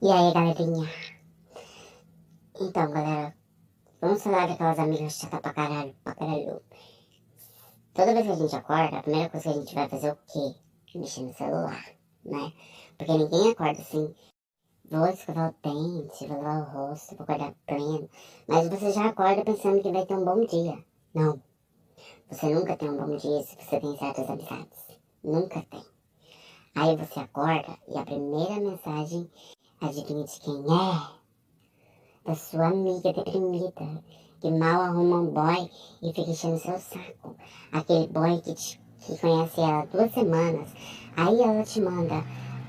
E aí, galerinha? Então, galera, vamos falar daquelas amigas chatas pra caralho, Toda vez que a gente acorda, a primeira coisa que a gente vai fazer é o quê? Mexer no celular, né? Porque ninguém acorda assim, vou escovar o dente, vou lavar o rosto, vou acordar pleno. Mas você já acorda pensando que vai ter um bom dia. Não, você nunca tem um bom dia se você tem certas amizades. Nunca tem. Aí você acorda e a primeira mensagem, adivinha de quem é? Da sua amiga deprimida, que mal arruma um boy e fica enchendo seu saco. Aquele boy que conhece ela há 2 semanas. Aí ela te manda,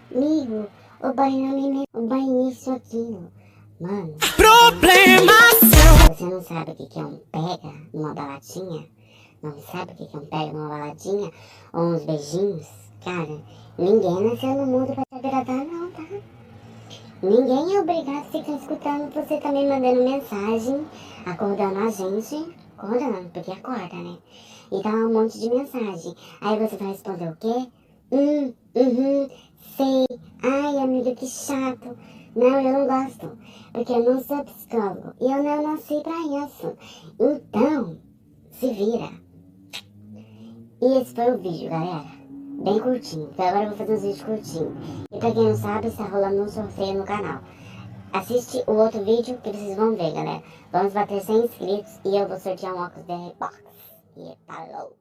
amigo, o boy não me o boy isso, aquilo. Mano, problema seu. Você não sabe o que é um pega numa baladinha? Não sabe o que é um pega numa baladinha? Ou uns beijinhos? Cara, ninguém nasceu no mundo pra te agradar não, tá? Ninguém é obrigado a ficar escutando você também mandando mensagem, acordando a gente, acordando, porque acorda, né? E dá um monte de mensagem. Aí você vai responder o quê? Sei. Ai, amiga, que chato. Não, eu não gosto, porque eu não sou psicólogo e eu não nasci pra isso. Então, se vira. E esse foi o vídeo, galera. Bem curtinho, porque agora eu vou fazer uns vídeos curtinhos. E pra quem não sabe, está rolando um sorteio no canal. Assiste o outro vídeo que vocês vão ver, galera. Vamos bater 100 inscritos e eu vou sortear um óculos de Box. E falou!